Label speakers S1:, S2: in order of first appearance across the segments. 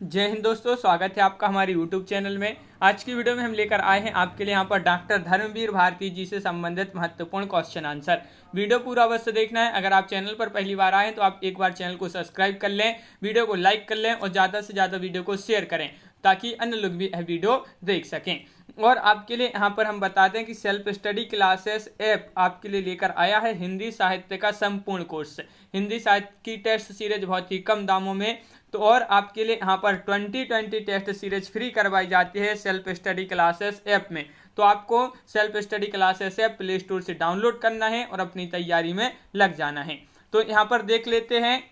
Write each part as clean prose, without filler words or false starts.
S1: जय हिंद दोस्तों, स्वागत है आपका हमारे YouTube चैनल में। आज की वीडियो में हम लेकर आए हैं आपके लिए यहाँ पर डॉक्टर धर्मवीर भारती जी से संबंधित महत्वपूर्ण क्वेश्चन आंसर। वीडियो पूरा अवश्य देखना है। अगर आप चैनल पर पहली बार आए हैं तो आप एक बार चैनल को सब्सक्राइब कर लें, वीडियो को लाइक कर लें और ज़्यादा से ज़्यादा वीडियो को शेयर करें ताकि अन्य लोग भी यह वीडियो देख सकें। और आपके लिए यहाँ पर हम बता दें कि सेल्फ स्टडी क्लासेस ऐप आपके लिए लेकर आया है हिंदी साहित्य का संपूर्ण कोर्स। हिंदी साहित्य की टेस्ट सीरीज बहुत ही कम दामों में, तो और आपके लिए यहाँ पर 2020 टेस्ट सीरीज फ्री करवाई जाती है सेल्फ स्टडी क्लासेस ऐप में। तो आपको self study classes app play store से डाउनलोड करना है और अपनी तैयारी में लग जाना है। तो यहाँ पर देख लेते हैं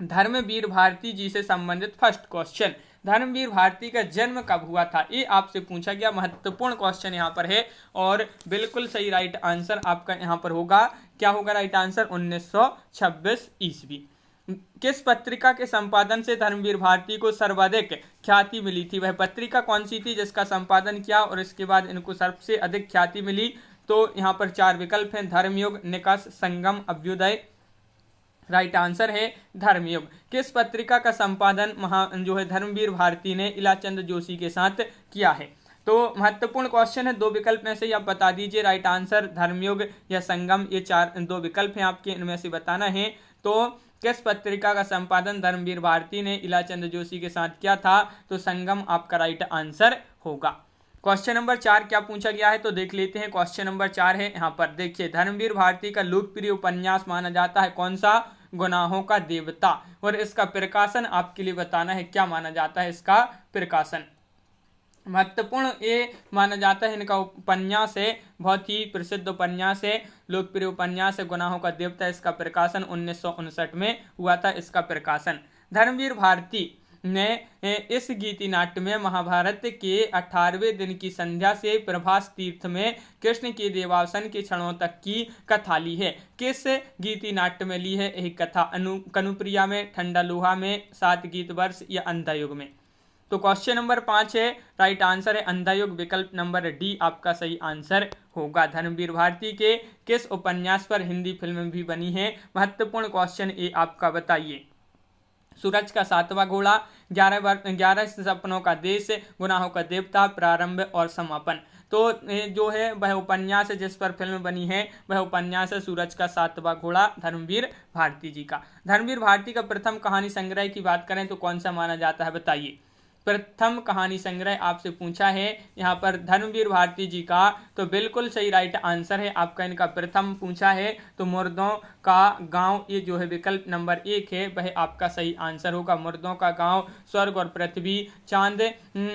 S1: धर्मवीर भारती जी से संबंधित फर्स्ट क्वेश्चन। धर्मवीर भारती का जन्म कब हुआ था, ये आपसे पूछा गया महत्वपूर्ण क्वेश्चन यहाँ पर है। और बिल्कुल सही राइट आंसर आपका यहाँ पर होगा, क्या होगा राइट आंसर, 1926 ईस्वी। किस पत्रिका के संपादन से धर्मवीर भारती को सर्वाधिक ख्याति मिली थी, वह पत्रिका कौन सी थी जिसका संपादन किया और इसके बाद इनको सबसे अधिक ख्याति मिली। तो यहाँ पर चार विकल्प हैं, धर्मयुग, निकष, संगम, अभ्युदय। राइट आंसर है धर्मयुग। किस पत्रिका का संपादन धर्मवीर भारती ने इलाचंद जोशी के साथ किया है। तो महत्वपूर्ण क्वेश्चन है, दो विकल्प में से ही आप बता दीजिए राइट आंसर, धर्मयुग या संगम, ये दो विकल्प हैं आपके, इनमें से बताना है। तो किस पत्रिका का संपादन धर्मवीर भारती ने इलाचंद जोशी के साथ किया था, तो संगम आपका राइट आंसर होगा। क्वेश्चन नंबर 4 क्या पूछा गया है, तो देख लेते हैं। क्वेश्चन नंबर 4 है यहाँ पर, देखिए, धर्मवीर भारती का लोकप्रिय उपन्यास माना जाता है कौन सा, गुनाहों का देवता। और इसका प्रकाशन आपके लिए बताना है, क्या माना जाता है इसका प्रकाशन। महत्वपूर्ण ये माना जाता है, इनका उपन्यास है, बहुत ही प्रसिद्ध उपन्यास है, लोकप्रिय उपन्यास है गुनाहों का देवता। इसका प्रकाशन 1959 में हुआ था इसका प्रकाशन। धर्मवीर भारती ने इस गीति नाट्य में महाभारत के 18वें दिन की संध्या से प्रभास तीर्थ में कृष्ण के देवावसन के क्षणों तक की कथा ली है। किस गीति नाट्य में ली है यही कथा, कनुप्रिया में, ठंडा लोहा में, सात गीत वर्ष या अंधायुग में। तो क्वेश्चन नंबर 5 है, राइट आंसर है अंधायुग, विकल्प नंबर डी आपका सही आंसर होगा। धर्मवीर भारती के किस उपन्यास पर हिंदी फिल्म भी बनी है, महत्वपूर्ण क्वेश्चन ये आपका बताइए। सूरज का सातवां घोड़ा, 11 सपनों का देश, गुनाहों का देवता, प्रारंभ और समापन। तो जो है वह उपन्यास है जिस पर फिल्म बनी है, वह उपन्यास है सूरज का सातवां घोड़ा, धर्मवीर भारती जी का। धर्मवीर भारती का प्रथम कहानी संग्रह की बात करें तो कौन सा माना जाता है, बताइए। प्रथम कहानी संग्रह आपसे पूछा है यहाँ पर धर्मवीर भारती जी का, तो बिल्कुल सही राइट आंसर है आपका, इनका प्रथम पूछा है तो मुर्दों का गांव, ये जो है विकल्प नंबर 1 है वह आपका सही आंसर होगा। मुर्दों का गांव, स्वर्ग और पृथ्वी, चांद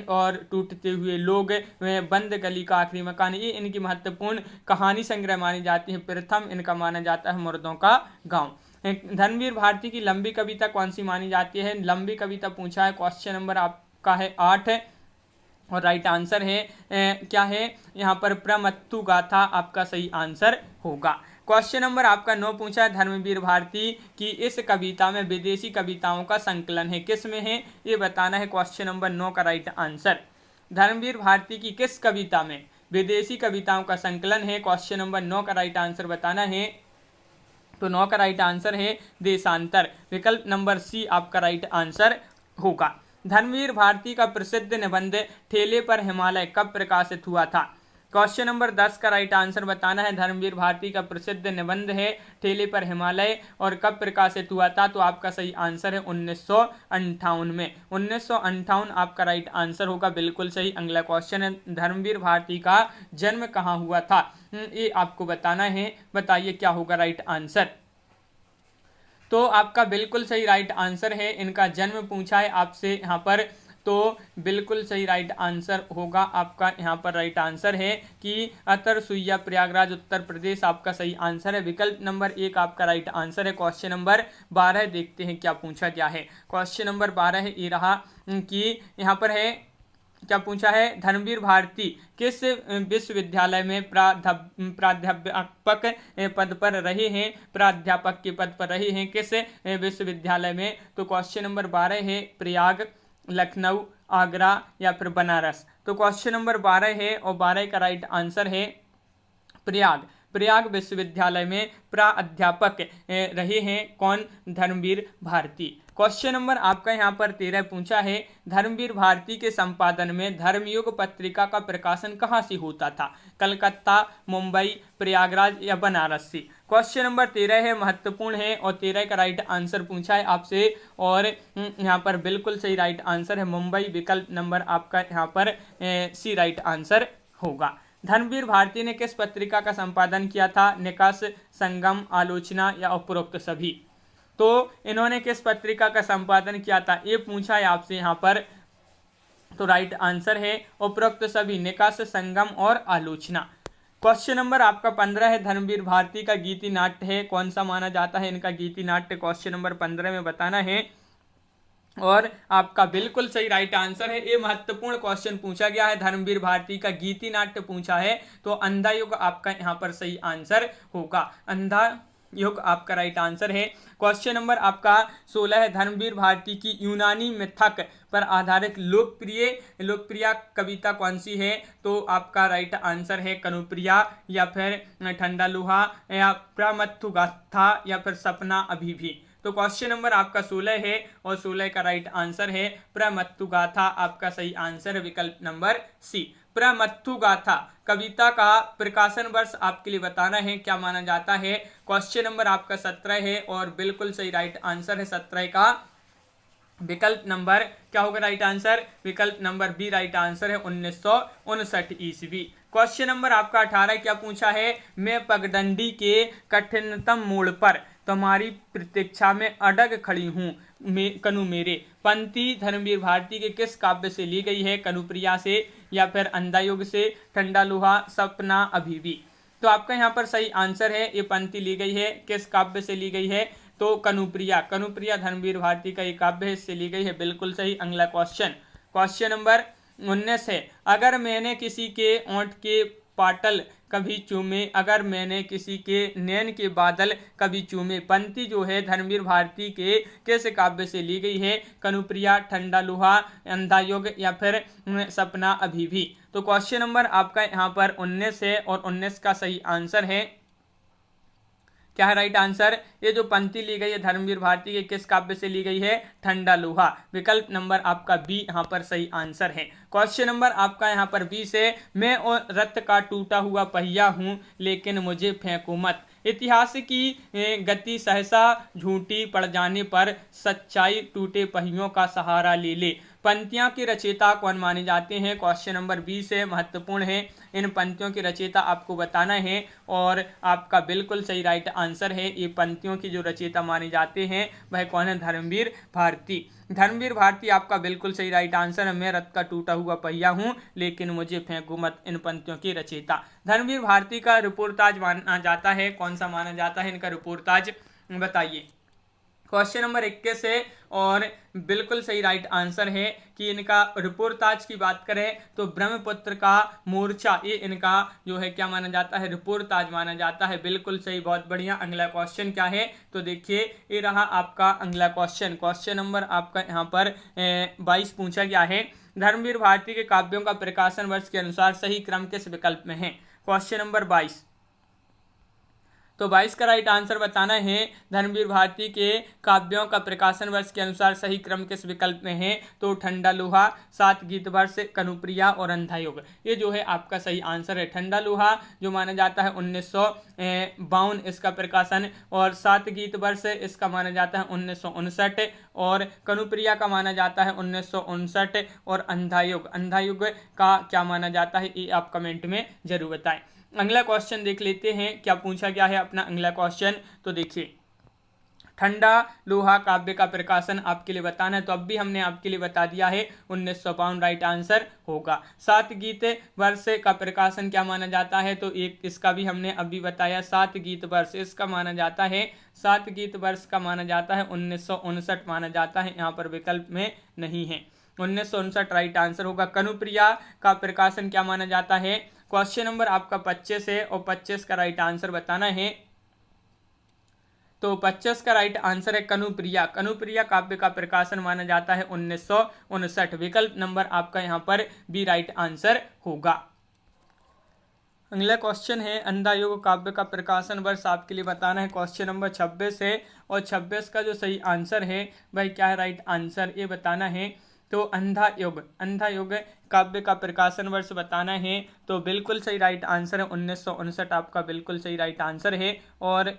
S1: और टूटते हुए लोग, बंद गली का आखिरी मकान, ये इनकी महत्वपूर्ण कहानी संग्रह मानी जाती है। प्रथम इनका माना जाता है मुर्दों का गाँव। धर्मवीर भारती की लंबी कविता कौन सी मानी जाती है, लंबी कविता पूछा है, क्वेश्चन नंबर आपका है 8 है और राइट आंसर है क्या है यहाँ पर, प्रमत्तु गाथा आपका सही आंसर होगा। क्वेश्चन नंबर आपका 9 पूछा है, धर्मवीर भारती की इस कविता में विदेशी कविताओं का संकलन है, किस में है ये बताना है। क्वेश्चन नंबर 9 का राइट आंसर, धर्मवीर भारती की किस कविता में विदेशी कविताओं का संकलन है, क्वेश्चन नंबर 9 का राइट आंसर बताना है। तो 9 का राइट आंसर है देशांतर, विकल्प नंबर सी आपका राइट आंसर होगा। धर्मवीर भारती का प्रसिद्ध निबंध ठेले पर हिमालय कब प्रकाशित हुआ था, क्वेश्चन नंबर 10 का राइट आंसर बताना है। धर्मवीर भारती का प्रसिद्ध निबंध है ठेले पर हिमालय और कब प्रकाशित हुआ था, तो आपका सही आंसर है 1958 में, 1958 आपका राइट आंसर होगा, बिल्कुल सही। अगला क्वेश्चन है, धर्मवीर भारती का जन्म कहाँ हुआ था, ये आपको बताना है, बताइए क्या होगा राइट आंसर। तो आपका बिल्कुल सही राइट आंसर है, इनका जन्म पूछा है आपसे यहाँ पर, तो बिल्कुल सही राइट आंसर होगा आपका यहाँ पर, राइट आंसर है कि अतर सुइया प्रयागराज उत्तर प्रदेश आपका सही आंसर है, विकल्प नंबर 1 आपका राइट आंसर है। क्वेश्चन नंबर 12 देखते हैं क्या पूछा गया है। क्वेश्चन नंबर 12 है ये रहा कि यहाँ पर है, क्या पूछा है, धर्मवीर भारती किस विश्वविद्यालय में प्राध्यापक पद पर रहे हैं, प्राध्यापक के पद पर रहे हैं किस विश्वविद्यालय में। तो क्वेश्चन नंबर 12 है प्रयाग, लखनऊ, आगरा या फिर बनारस। तो क्वेश्चन नंबर 12 है और 12 का राइट आंसर है प्रयाग। प्रयाग विश्वविद्यालय में प्राध्यापक रहे हैं कौन? धर्मवीर भारती। क्वेश्चन नंबर आपका यहाँ पर 13 पूछा है, धर्मवीर भारती के संपादन में धर्मयुग पत्रिका का प्रकाशन कहाँ से होता था? कलकत्ता, मुंबई, प्रयागराज या बनारस से? क्वेश्चन नंबर 13 है, महत्वपूर्ण है और 13 का राइट आंसर पूछा है आपसे और यहाँ पर बिल्कुल सही राइट आंसर है मुंबई। विकल्प नंबर आपका यहाँ पर सी राइट आंसर होगा। धर्मवीर भारती ने किस पत्रिका का संपादन किया था? निकास, संगम, आलोचना या उपरोक्त सभी? तो इन्होंने किस पत्रिका का संपादन किया था ये पूछा है आपसे यहाँ पर, तो राइट आंसर है उपरोक्त सभी, निकास, संगम और आलोचना। क्वेश्चन नंबर आपका 15 है, धर्मवीर भारती का गीति नाट्य है कौन सा माना जाता है इनका गीति नाट्य? क्वेश्चन नंबर 15 में बताना है और आपका बिल्कुल सही राइट आंसर है। ये महत्वपूर्ण क्वेश्चन पूछा गया है, धर्मवीर भारती का गीति नाट्य पूछा है, तो अंधा युग आपका यहाँ पर सही आंसर होगा। अंधा युग आपका राइट आंसर है। क्वेश्चन नंबर आपका 16 है, धर्मवीर भारती की यूनानी मिथक पर आधारित लोकप्रिय कविता कौन सी है? तो आपका राइट आंसर है कनुप्रिया या फिर ठंडा लोहा या प्रमथु गाथा या फिर सपना अभी भी। तो क्वेश्चन नंबर आपका 16 है और 16 का राइट आंसर है प्रमथु गाथा, आपका सही आंसर है विकल्प नंबर सी। प्रमथु गाथा कविता का प्रकाशन वर्ष आपके लिए बताना है क्या माना जाता है? क्वेश्चन नंबर आपका 17 है और बिल्कुल सही राइट आंसर है 17 का विकल्प नंबर क्या होगा राइट आंसर? विकल्प नंबर बी राइट आंसर है 1959 ईस्वी। क्वेश्चन नंबर आपका 18 क्या पूछा है, मैं पगडंडी के कठिनतम मोड़ पर तुम्हारी प्रतीक्षा में अडग खड़ी हूँ कनु मेरे, पंक्ति धर्मवीर भारती के किस काव्य से ली गई है? कनुप्रिया से या फिर अंधायुग से, ठंडा लोहा, सपना अभी भी? तो आपका यहाँ पर सही आंसर है, ये पंक्ति ली गई है किस काव्य से ली गई है? तो कनुप्रिया, कनुप्रिया धर्मवीर भारती का एक काव्य है, इससे ली गई है, बिल्कुल सही। अगला क्वेश्चन, क्वेश्चन नंबर 19 है, अगर मैंने किसी के ओंठ के पाटल कभी चूमे, अगर मैंने किसी के नैन के बादल कभी चूमे, पंक्ति जो है धर्मवीर भारती के किस काव्य से ली गई है? कनुप्रिया, ठंडा लोहा, अंधायुग या फिर सपना अभी भी? तो क्वेश्चन नंबर आपका यहाँ पर 19 है और 19 का सही आंसर है क्या है राइट आंसर? ये जो पंक्ति ली गई है धर्मवीर भारती के किस काव्य से ली गई है? ठंडा लोहा, विकल्प नंबर आपका बी यहाँ पर सही आंसर है। क्वेश्चन नंबर आपका यहाँ पर 20 है, मैं और रथ का टूटा हुआ पहिया हूँ लेकिन मुझे फेंको मत, इतिहास की गति सहसा झूठी पड़ जाने पर सच्चाई टूटे पहियों का सहारा ले ले, पंक्तियों के रचयिता कौन माने जाते हैं? क्वेश्चन नंबर 20 है, महत्वपूर्ण है, इन पंक्तियों के रचयिता आपको बताना है और आपका बिल्कुल सही राइट आंसर है, ये पंक्तियों की जो रचयिता माने जाते हैं वह कौन है? धर्मवीर भारती। धर्मवीर भारती आपका बिल्कुल सही राइट आंसर है, मैं रथ का टूटा हुआ पहिया हूँ लेकिन मुझे फेंको मत, इन पंक्तियों की रचयिता। धर्मवीर भारती का रिपोर्टाज माना जाता है, कौन सा माना जाता है इनका रिपोर्टाज? बताइए। क्वेश्चन नंबर 21 है और बिल्कुल सही राइट आंसर है कि इनका रिपोर्टाज की बात करें तो ब्रह्मपुत्र का मोर्चा, ये इनका जो है क्या माना जाता है? रिपोर्टाज माना जाता है, बिल्कुल सही, बहुत बढ़िया। अगला क्वेश्चन क्या है? तो देखिए ये रहा आपका अगला क्वेश्चन, क्वेश्चन नंबर आपका यहाँ पर 22 पूछा गया है, धर्मवीर भारती के काव्यों का प्रकाशन वर्ष के अनुसार सही क्रम किस विकल्प में है? क्वेश्चन नंबर 22, तो 22 का राइट आंसर बताना है, धर्मवीर भारती के काव्यों का प्रकाशन वर्ष के अनुसार सही क्रम किस विकल्प में है? तो ठंडा लोहा, 7 गीत वर्ष, कनुप्रिया और अंधायुग, ये जो है आपका सही आंसर है। ठंडा लोहा जो माना जाता है 1952 इसका प्रकाशन, और 7 गीत वर्ष इसका माना जाता है 1959, और कनुप्रिया का माना जाता है 1959, और अंधायुग का क्या माना जाता है ये आप कमेंट में जरूर बताएं। अगला क्वेश्चन देख लेते हैं क्या पूछा गया है अपना अगला क्वेश्चन। तो देखिए, ठंडा लोहा काव्य का प्रकाशन आपके लिए बताना है, तो अब भी हमने आपके लिए बता दिया है 1952 राइट आंसर होगा। 7 गीत वर्ष का प्रकाशन क्या माना जाता है? तो एक इसका भी हमने अभी बताया, 7 गीत वर्ष इसका माना जाता है, 7 गीत वर्ष का माना जाता है 1959 माना जाता है, यहाँ पर विकल्प में नहीं है, 1959 राइट आंसर होगा। कनुप्रिया का प्रकाशन क्या माना जाता है? क्वेश्चन नंबर आपका 25 है और 25 का राइट आंसर बताना है, तो 25 का राइट आंसर है कनुप्रिया। कनुप्रिया काव्य का प्रकाशन माना जाता है 1959, विकल्प नंबर आपका यहाँ पर बी राइट आंसर होगा। अगला क्वेश्चन है अंधा युग काव्य का प्रकाशन वर्ष आपके लिए बताना है। क्वेश्चन नंबर 26 है और 26 का जो सही आंसर है भाई क्या है राइट आंसर ये बताना है। तो अंधा युग काव्य का प्रकाशन वर्ष बताना है। तो बिल्कुल सही राइट आंसर है 1959 आपका बिल्कुल सही राइट आंसर है। और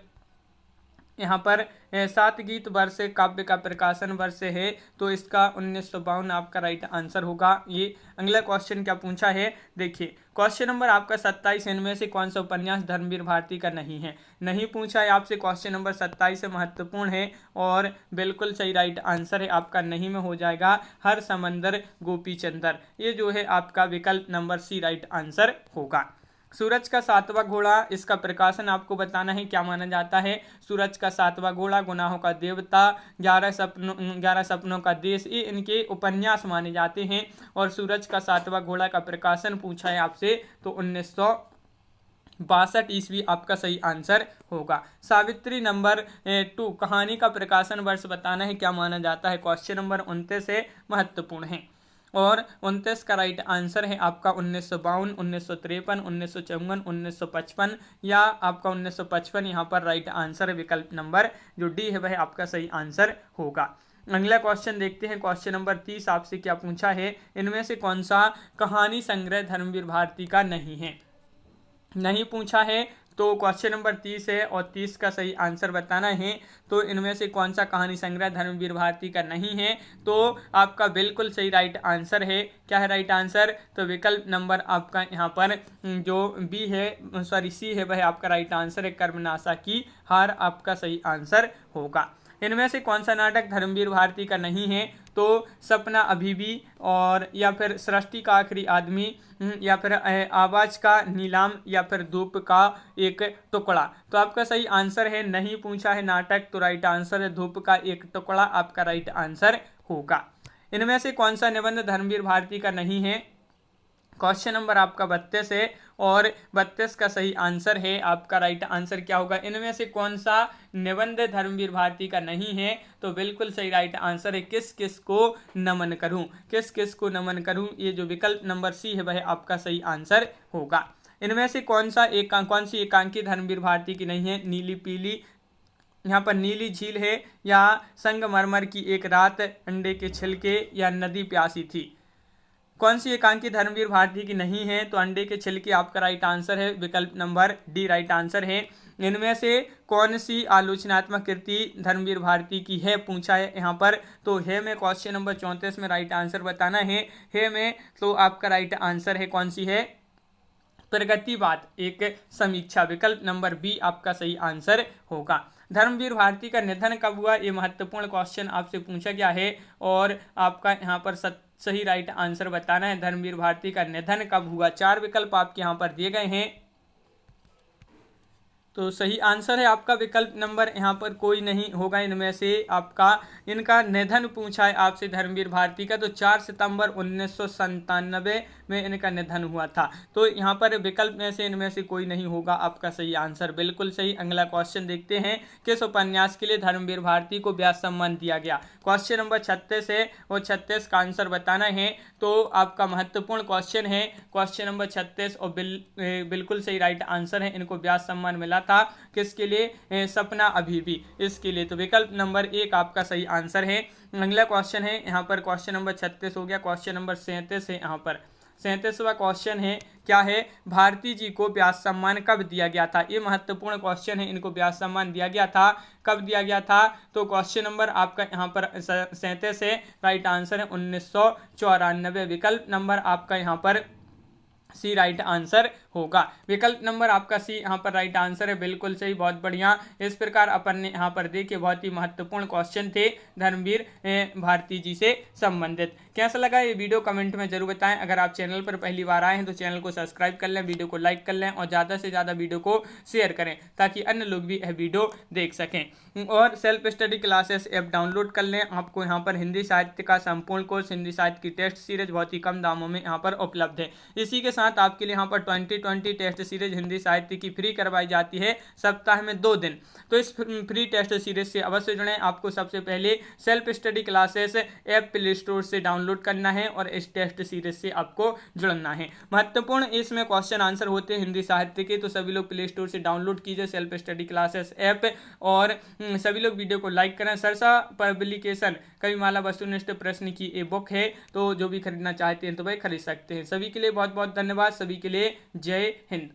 S1: यहाँ पर 7 गीत वर्ष काव्य का प्रकाशन वर्ष है तो इसका 1952 आपका राइट आंसर होगा। ये अगला क्वेश्चन क्या पूछा है देखिए, क्वेश्चन नंबर आपका 27 इनमें से कौन सा उपन्यास धर्मवीर भारती का नहीं है। नहीं पूछा है आपसे, क्वेश्चन नंबर 27 से महत्वपूर्ण है और बिल्कुल सही राइट आंसर है आपका नहीं में हो जाएगा हर समंदर गोपीचंदर। ये जो है आपका विकल्प नंबर सी राइट आंसर होगा। सूरज का सातवां घोड़ा इसका प्रकाशन आपको बताना है क्या माना जाता है। सूरज का सातवां घोड़ा, गुनाहों का देवता, 11 सपनों का देश, ये इनके उपन्यास माने जाते हैं। और सूरज का सातवां घोड़ा का प्रकाशन पूछा है आपसे तो 1962 ईस्वी आपका सही आंसर होगा। सावित्री नंबर 2 कहानी का प्रकाशन वर्ष बताना है क्या माना जाता है। क्वेश्चन नंबर 29 है महत्वपूर्ण है और 29 का राइट आंसर है आपका 1952, 1953, 1954, 1955 या आपका 1955 यहाँ पर राइट आंसर है। विकल्प नंबर जो डी है वह आपका सही आंसर होगा। अगला क्वेश्चन देखते हैं। क्वेश्चन नंबर 30 आपसे क्या पूछा है, इनमें से कौन सा कहानी संग्रह धर्मवीर भारती का नहीं है। नहीं पूछा है तो क्वेश्चन नंबर 30 है और 30 का सही आंसर बताना है। तो इनमें से कौन सा कहानी संग्रह धर्मवीर भारती का नहीं है। तो आपका बिल्कुल सही राइट आंसर है क्या है राइट आंसर, तो विकल्प नंबर आपका यहाँ पर जो बी है सॉरी सी है वह आपका राइट आंसर है। कर्मनाशा की हार आपका सही आंसर होगा। इनमें से कौन सा नाटक धर्मवीर भारती का नहीं है। तो सपना अभी भी और या फिर सृष्टि का आखिरी आदमी या फिर आवाज का नीलाम या फिर धूप का एक टुकड़ा। तो आपका सही आंसर है नहीं पूछा है नाटक तो राइट आंसर है धूप का एक टुकड़ा आपका राइट आंसर होगा। इनमें से कौन सा निबंध धर्मवीर भारती का नहीं है। क्वेश्चन नंबर आपका 32 है और 32 का सही आंसर है आपका राइट आंसर क्या होगा। इनमें से कौन सा निबंध धर्मवीर भारती का नहीं है। तो बिल्कुल सही राइट आंसर है किस किस को नमन करूं, किस किस को नमन करूं। ये जो विकल्प नंबर सी है वह आपका सही आंसर होगा। इनमें से कौन सी एकांकी धर्मवीर भारती की नहीं है। नीली पीली, यहाँ पर नीली झील है या संगमरमर की एक रात, अंडे के छिलके या नदी प्यासी थी। कौन सी एकांकी धर्मवीर भारती की नहीं है। तो अंडे के छिलके आपका राइट आंसर है। विकल्प नंबर डी राइट आंसर है। इनमें से कौन सी आलोचनात्मक कृति धर्मवीर भारती की है पूछा है यहाँ पर। तो है में क्वेश्चन नंबर 34 में राइट आंसर बताना है में तो आपका राइट आंसर है कौन सी है, प्रगतिवाद एक समीक्षा। विकल्प नंबर बी आपका सही आंसर होगा। धर्मवीर भारती का निधन कब हुआ, ये महत्वपूर्ण क्वेश्चन आपसे पूछा गया है और आपका यहाँ पर सही राइट आंसर बताना है। धर्मवीर भारती का निधन कब हुआ। 4 विकल्प आपके यहाँ पर दिए गए हैं तो सही आंसर है आपका विकल्प नंबर यहाँ पर कोई नहीं होगा इनमें से। आपका इनका निधन पूछा है आपसे धर्मवीर भारती का तो 4 सितंबर 1997 में इनका निधन हुआ था। तो यहाँ पर विकल्प में से इनमें से कोई नहीं होगा आपका सही आंसर बिल्कुल सही। अगला क्वेश्चन देखते हैं किस उपन्यास के लिए धर्मवीर भारती को व्यास सम्मान दिया गया। क्वेश्चन नंबर 36 है और 36 का आंसर बताना है। तो आपका महत्वपूर्ण क्वेश्चन है क्वेश्चन नंबर 36 और बिल्कुल सही राइट आंसर है। इनको व्यास सम्मान मिला था किसके लिए, सपना अभी भी, इसके लिए। तो विकल्प नंबर 1 आपका सही आंसर है। अगला क्वेश्चन है यहाँ पर क्वेश्चन नंबर 36 हो गया। क्वेश्चन नंबर 37 है यहाँ पर 37वां क्वेश्चन है क्या है, भारती जी को व्यास सम्मान कब दिया गया था। ये महत्वपूर्ण क्वेश्चन है। इनको व्यास सम्मान दिया गया था कब दिया गया था। तो क्वेश्चन नंबर आपका यहाँ पर 37 है राइट आंसर है 1994। विकल्प नंबर आपका यहाँ पर सी राइट आंसर होगा। विकल्प नंबर आपका सी यहाँ पर राइट आंसर है बिल्कुल सही, बहुत बढ़िया। इस प्रकार अपन ने यहाँ पर देखे बहुत ही महत्वपूर्ण क्वेश्चन थे धर्मवीर भारती जी से संबंधित। कैसा लगा ये वीडियो कमेंट में जरूर बताएं। अगर आप चैनल पर पहली बार आए हैं तो चैनल को सब्सक्राइब कर लें, वीडियो को लाइक कर लें और ज़्यादा से ज़्यादा वीडियो को शेयर करें ताकि अन्य लोग भी यह वीडियो देख सकें। और self study classes app download कर लें। आपको यहाँ पर हिंदी साहित्य का संपूर्ण कोर्स, हिंदी साहित्य की टेस्ट सीरीज बहुत ही कम दामों में यहाँ पर उपलब्ध है। इसी के साथ आपके लिए यहाँ पर 2020 टेस्ट सीरीज हिंदी साहित्य की फ्री करवाई जाती है सप्ताह में 2 दिन। तो इस फ्री टेस्ट सीरीज से अवश्य जुड़ें। आपको सबसे पहले self study classes app play store से डाउनलोड करना है और इस टेस्ट सीरीज से आपको जुड़ना है। महत्वपूर्ण इसमें क्वेश्चन आंसर होते हैं हिंदी साहित्य के, तो सभी लोग प्ले स्टोर से डाउनलोड कीजिए सेल्फ स्टडी क्लासेस ऐप और सभी लोग वीडियो को लाइक करें। सरसा पब्लिकेशन कविमाला वस्तुनिष्ठ प्रश्न की ये बुक है, तो जो भी खरीदना चाहते हैं तो भाई खरीद सकते हैं। सभी के लिए बहुत बहुत धन्यवाद। सभी के लिए जय हिंद।